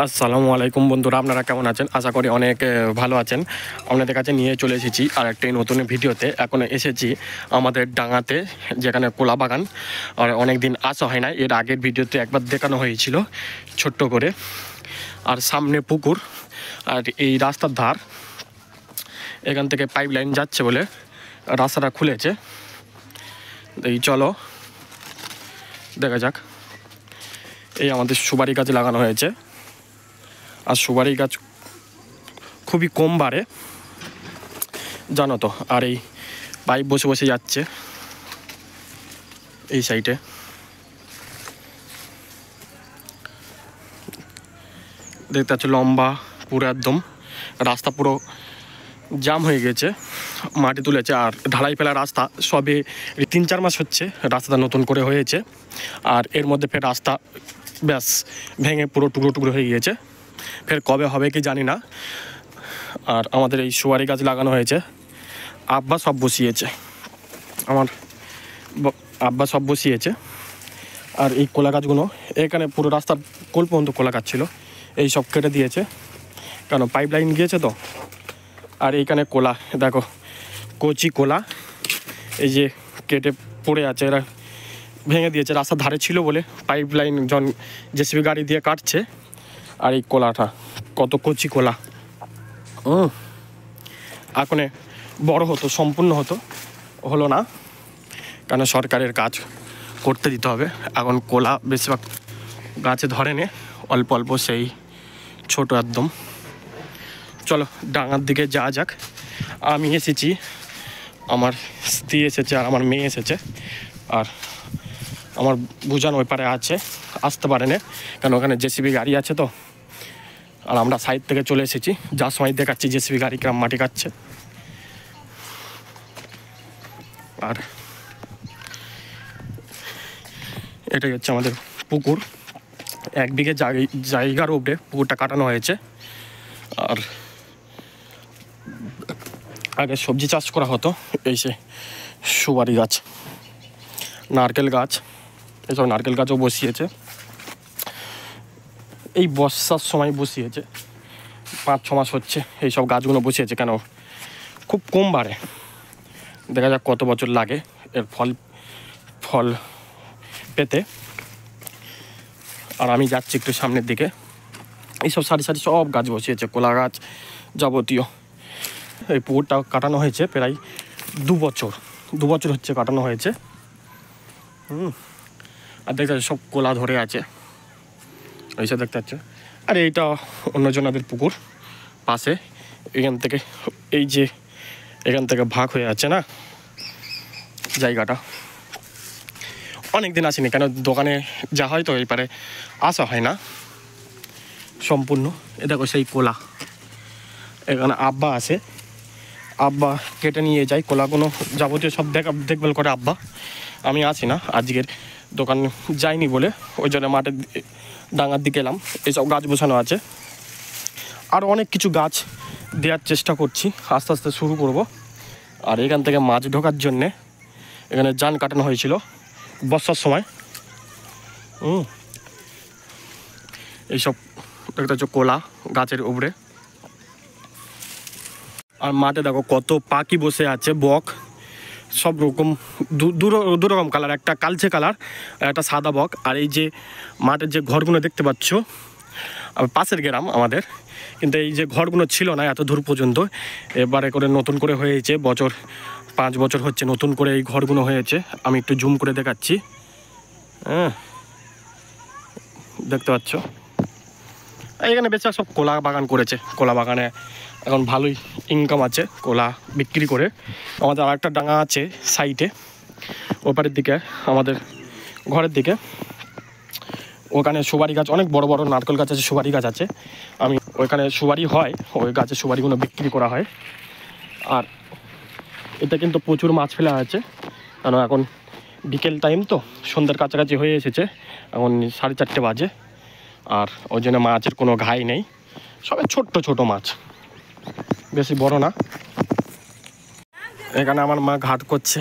আসসালামু আলাইকুম বন্ধুরা, আপনারা কেমন আছেন? আশা করি অনেক ভালো আছেন। আপনাদের কাছে নিয়ে চলে এসেছি আর একটি নতুন ভিডিওতে। এখন এসেছি আমাদের ডাঙাতে, যেখানে কলা বাগান। আর অনেক দিন আসা হয় না, এর আগের ভিডিওতে একবার দেখানো হয়েছিল ছোট্ট করে। আর সামনে পুকুর, আর এই রাস্তার ধার, এখান থেকে পাইপ লাইন যাচ্ছে বলে রাস্তাটা খুলেছে। এই চলো দেখা যাক। এই আমাদের সুপারি গাছ লাগানো হয়েছে, আর সুপারি গাছ খুবই কম বাড়ে জানো তো। আর এই পাইপ বসে বসে যাচ্ছে এই সাইডে। দেখতে পাচ্ছ লম্বা পুরো একদম রাস্তা পুরো জাম হয়ে গেছে, মাটি তুলেছে। আর ঢালাই ফেলা রাস্তা সবে 3-4 মাস হচ্ছে রাস্তাটা নতুন করে হয়েছে। আর এর মধ্যে ফের রাস্তা ব্যাস ভেঙে পুরো টুকরো টুকরো হয়ে গিয়েছে। ফের কবে হবে কি জানি না। আর আমাদের এই সুপারি গাছ লাগানো হয়েছে, আব্বা সব বসিয়েছে, আমার আব্বা সব বসিয়েছে। আর এই কলা গাছগুলো এখানে পুরো রাস্তার কোল পর্যন্ত কলা গাছ ছিল, এই সব কেটে দিয়েছে, কেন পাইপ লাইন গিয়েছে তো। আর এইখানে কলা দেখো, কচি কলা এই যে কেটে পড়ে আছে, এরা ভেঙে দিয়েছে। রাস্তার ধারে ছিল বলে পাইপ লাইন জন জেসিবি গাড়ি দিয়ে কাটছে। আর এই কলাটা কত কচি কলা, এখন বড় হতো, সম্পূর্ণ হতো, হলো না, কেন সরকারের কাজ করতে দিতে হবে। এখন কলা বেশিরভাগ গাছে ধরে নে, অল্প অল্প সেই ছোট একদম। চলো ডাঙার দিকে যাওয়া যাক। আমি এসেছি, আমার স্ত্রী এসেছে, আর আমার মেয়ে এসেছে। আর আমার বুঝান ওই পারে আছে, আসতে পারে না, কেন ওখানে জেসিবি গাড়ি আছে তো। আর আমরা সাইড থেকে চলে এসেছি, যার সময় দেখাচ্ছি জেসিবি গাড়ি কিরম মাটি কাটছে। আর এটাই হচ্ছে আমাদের পুকুর, 1 বিঘে জায়গার উপরে পুকুরটা কাটানো হয়েছে। আর আগে সবজি চাষ করা হতো, এই সে সুপারি গাছ, নারকেল গাছ, এসব নারকেল গাছও বসিয়েছে। এই বর্ষার সময় বসিয়েছে, 5-6 মাস হচ্ছে এইসব গাছগুলো বসিয়েছে, কেন খুব কম বাড়ে। দেখা যাক কত বছর লাগে এর ফল পেতে। আর আমি যাচ্ছি একটু সামনের দিকে, এইসব সারি সারি সব গাছ বসিয়েছে, কলা গাছ যাবতীয়। এই পুকুরটা কাটানো হয়েছে প্রায় 2 বছর হচ্ছে কাটানো হয়েছে। আর দেখতে পাচ্ছ সব কলা ধরে আছে, এইসব দেখতে পাচ্ছ। আর এইটা অন্যজনাদের পুকুর পাশে, এখান থেকে এই যে এখান থেকে ভাগ হয়ে আছে না জায়গাটা। অনেক দিন আসিনি, কেন দোকানে যা হয় তো এই পারে আসা হয় না সম্পূর্ণ। এ দেখো সেই কলা, এখানে আব্বা আসে, আব্বা কেটে নিয়ে যায় কলাগুলো, যাবতীয় সব দেখভাল করে আব্বা। আমি আসি না, আজকের দোকান যাইনি বলে ওই জন্য মাঠের ডাঙার দিকে এলাম। এইসব গাছ বসানো আছে, আর অনেক কিছু গাছ দেওয়ার চেষ্টা করছি, আস্তে আস্তে শুরু করব। আর এখান থেকে মাছ ঢোকার জন্যে এখানে জান কাটানো হয়েছিল বর্ষার সময়। এইসব দেখতে হচ্ছে কলা গাছের উপরে। আর মাঠে দেখো কত পাখি বসে আছে, বক, সব রকম দু রকম কালার, একটা কালচে কালার, একটা সাদা বক। আর এই যে মাঠের যে ঘরগুলো দেখতে পাচ্ছ, পাশের গ্রাম আমাদের, কিন্তু এই যে ঘরগুলো ছিল না এত দূর পর্যন্ত, এবারে করে নতুন করে হয়েছে, 5 বছর হচ্ছে নতুন করে এই ঘরগুলো হয়েছে। আমি একটু জুম করে দেখাচ্ছি, দেখতে পাচ্ছ। এখানে বেশ সব কলা বাগান করেছে, কলা বাগানে এখন ভালোই ইনকাম আছে কলা বিক্রি করে। আমাদের আর একটা ডাঙা আছে সাইডে, ওপারের দিকে আমাদের ঘরের দিকে, ওখানে সুপারি গাছ, অনেক বড় বড় নারকেল গাছ আছে, সুপারি গাছ আছে। আমি ওইখানে সুপারি হয়, ওই গাছের সুপারিগুলো বিক্রি করা হয়। আর এটা কিন্তু প্রচুর মাছ ফেলা আছে, কারণ এখন বিকেল টাইম তো, সন্ধ্যার কাছাকাছি হয়ে এসেছে, এখন 4:30 বাজে। আর ওই জন্য মাছের কোনো ঘাই নেই, সবাই ছোট্ট ছোট মাছ, বেশি বড় না। এখানে আমার মা ঘাট করছে,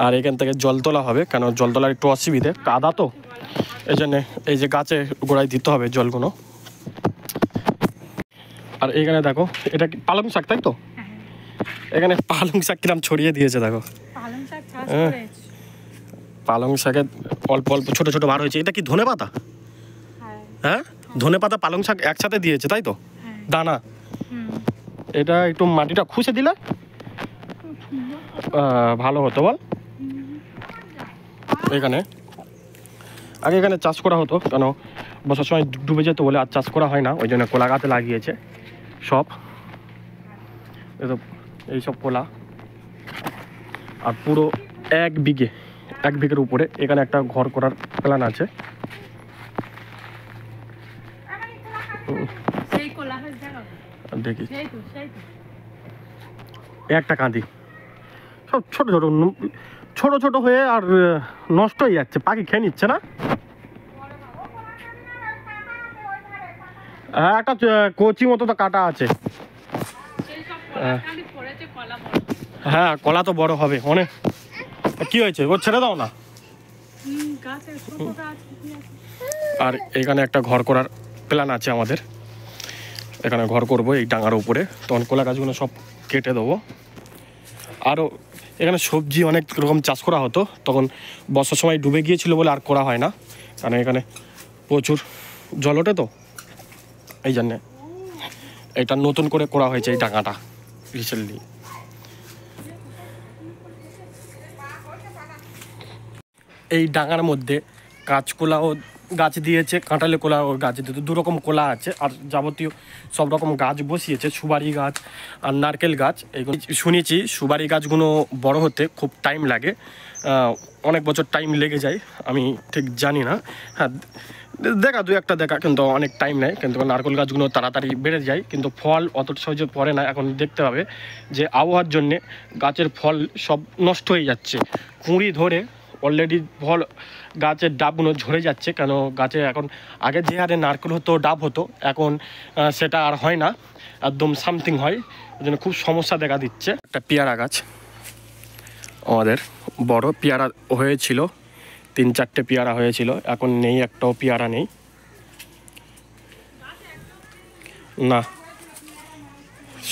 আর এখান থেকে জল তোলা হবে, কেন জল তোলার একটু অসুবিধে, কাদা তো, এই জন্যে এই যে গাছে গোড়ায় দিতে হবে জলগুলো। আর এখানে দেখো এটা কি পালং শাক, তাই তো? এখানে পালং শাক কিরম ছড়িয়ে দিয়েছে দেখো। পালং শাকের অল্প অল্প ছোট ছোট বার হয়েছে। এটা কি ধনেপাতা? হ্যাঁ, ধনেপাতা পালং শাক একসাথে দিয়েছে, তাই তো? দানা। এটা একটু মাটিটা খুঁজে দিলে ভালো হতো বল। এখানে আগে এখানে চাষ করা হতো, কেন বছর সময় ডুবে যেত বলে আর চাষ করা হয় না, ওই জন্য কলা গাছে লাগিয়েছে সব। এইসব কলা। আর পুরো এক বিঘের উপরে এখানে একটা ঘর করার প্ল্যান আছে। দেখি একটা কাঁদি সব ছোট ছোট ছোট ছোট হয়ে আর নষ্ট হয়ে যাচ্ছে, পাখি খেয়ে নিচ্ছে না। একটা কচি মতো তো কাটা আছে। হ্যাঁ, কলা তো বড় হবে অনেক। কি হয়েছে, ও ছেড়ে দাও না। আর এখানে একটা ঘর করার প্ল্যান আছে আমাদের। এখানে ঘর করব এই ডাঙার উপরে, তখন কলা গাছগুলো সব কেটে দেবো। আরও এখানে সবজি অনেক রকম চাষ করা হতো, তখন বর্ষার সময় ডুবে গিয়েছিল বলে আর করা হয় না, কারণ এখানে প্রচুর জল ওঠে তো, এই জন্যে এটা নতুন করে করা হয়েছে এই ডাঙাটা রিসেন্টলি। এই ডাঙার মধ্যে কাঁচকলাও গাছ দিয়েছে, কাঁঠালে কলাও গাছ দিয়েছে, দুরকম কলা আছে। আর যাবতীয় সব রকম গাছ বসিয়েছে, সুপারি গাছ আর নারকেল গাছ। এইগুলো শুনেছি সুপারি গাছগুলো বড় হতে খুব টাইম লাগে, অনেক বছর টাইম লেগে যায়, আমি ঠিক জানি না। হ্যাঁ, দু একটা দেখা, কিন্তু অনেক টাইম নেয়। কিন্তু নারকেল গাছগুলো তাড়াতাড়ি বেড়ে যায়, কিন্তু ফল অত সহজে পড়ে না। এখন দেখতে হবে যে আবহাওয়ার জন্যে গাছের ফল সব নষ্ট হয়ে যাচ্ছে, কুঁড়ি ধরে অলরেডি ফল গাছের ডাবগুলো ঝরে যাচ্ছে। কেন গাছে এখন আগে যে হারে নারকেল হতো, ডাব হতো, এখন সেটা আর হয় না, একদম সামথিং হয়, ওই জন্য খুব সমস্যা দেখা দিচ্ছে। একটা পেয়ারা গাছ আমাদের বড় পেয়ারা হয়েছিল, 3-4টে পেয়ারা হয়েছিল, এখন নেই, একটাও পেয়ারা নেই। না,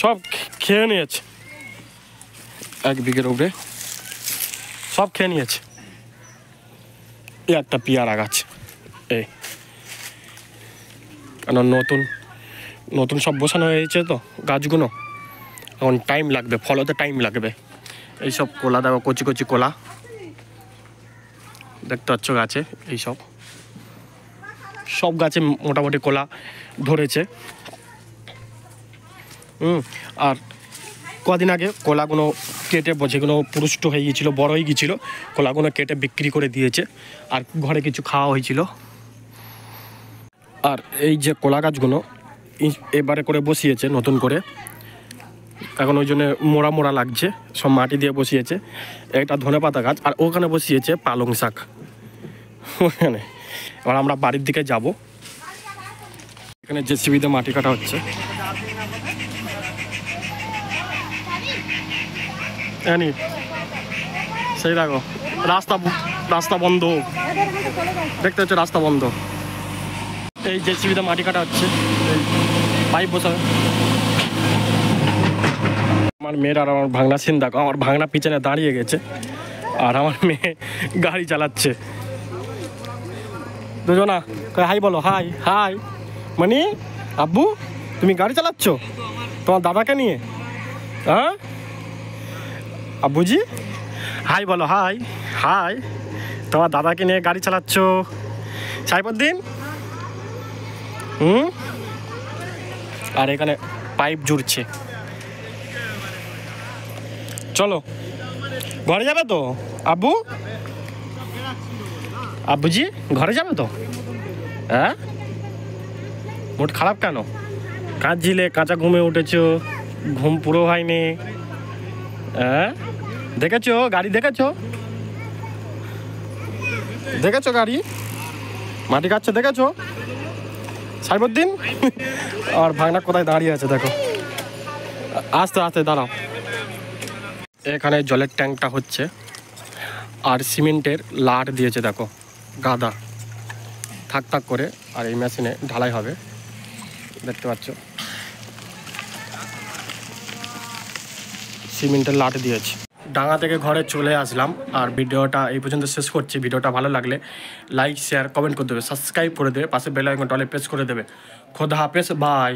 সব খেয়ে নিয়েছে, 1 বিঘের উপরে সব খেয়ে নিয়েছে। একটা পেয়ারা গাছ, এই কেন নতুন সব বসানো হয়েছে তো গাছগুলো, এখন টাইম লাগবে, ফলতে টাইম লাগবে। এইসব কলা দেখো, কচি কচি কলা দেখতে পাচ্ছ গাছে। এইসব সব গাছে মোটামুটি কলা ধরেছে। আর কদিন আগে কলাগুলো কেটে, যেগুলো পুরুষ্ট হয়ে গিয়েছিলো, বড় হয়ে গিয়েছিলো, কলাগুলো কেটে বিক্রি করে দিয়েছে, আর ঘরে কিছু খাওয়া হয়েছিল। আর এই যে কলা গাছগুলো এবারে করে বসিয়েছে নতুন করে, এখন ওই জন্য মোড়া লাগছে, সব মাটি দিয়ে বসিয়েছে। একটা ধনেপাতা গাছ, আর ওখানে বসিয়েছে পালং শাক ওখানে। এবার আমরা বাড়ির দিকে যাব। এখানে জেসিবিতে মাটি কাটা হচ্ছে। সেই দেখো রাস্তা বন্ধ, দেখতে হচ্ছে রাস্তা বন্ধ। এই জেসিবিতে মাটি কাটা হচ্ছে, এই পাইপ বসাবে। আমার মেয়ের আর আমার ভাঙনা সিন দেখো, আমার ভাঙনা পিছনে দাঁড়িয়ে গেছে, আর আমার মেয়ে গাড়ি চালাচ্ছে। দুজনা হাই বলো, হাই হাই। মানে আব্বু, তুমি গাড়ি চালাচ্ছ তোমার দাদাকে নিয়ে? হ্যাঁ আব্বুজি, হাই বলো, হাই হাই, তোমার দাদাকে নিয়ে গাড়ি চালাচ্ছ সাইফুদ্দিন। আর এখানে পাইপ জুড়ছে। চলো ঘরে যাবে তো আব্বু? আব্বুজি ঘরে যাবে তো? হ্যাঁ, মুড খারাপ কেন? কাঁদছিলে, কাঁচা ঘুমে উঠেছো, ঘুম পুরো হয়নি। হ্যাঁ, দেখেছো গাড়ি, দেখেছো গাড়ি মাটি কাটছে, দেখেছো সাইফুদ্দিন? আর ভাগনা কোথায় দাঁড়িয়ে আছে দেখো, আস্তে আস্তে দাঁড়াও। এখানে জলের ট্যাঙ্কটা হচ্ছে, আর সিমেন্টের লাট দিয়েছে দেখো, গাদা থাক করে। আর এই মেশিনে ঢালাই হবে, দেখতে পাচ্ছ। সিমেন্টের লাট দিয়েছে। ডাঙা থেকে ঘরে চলে আসলাম, আর ভিডিওটা এই পর্যন্ত শেষ করছি। ভিডিওটা ভালো লাগলে লাইক শেয়ার কমেন্ট করে দেবে, সাবস্ক্রাইব করে দেবে, পাশে বেল আইকনটা অলে প্রেস করে দেবে। খোদা হাফেজ, বাই।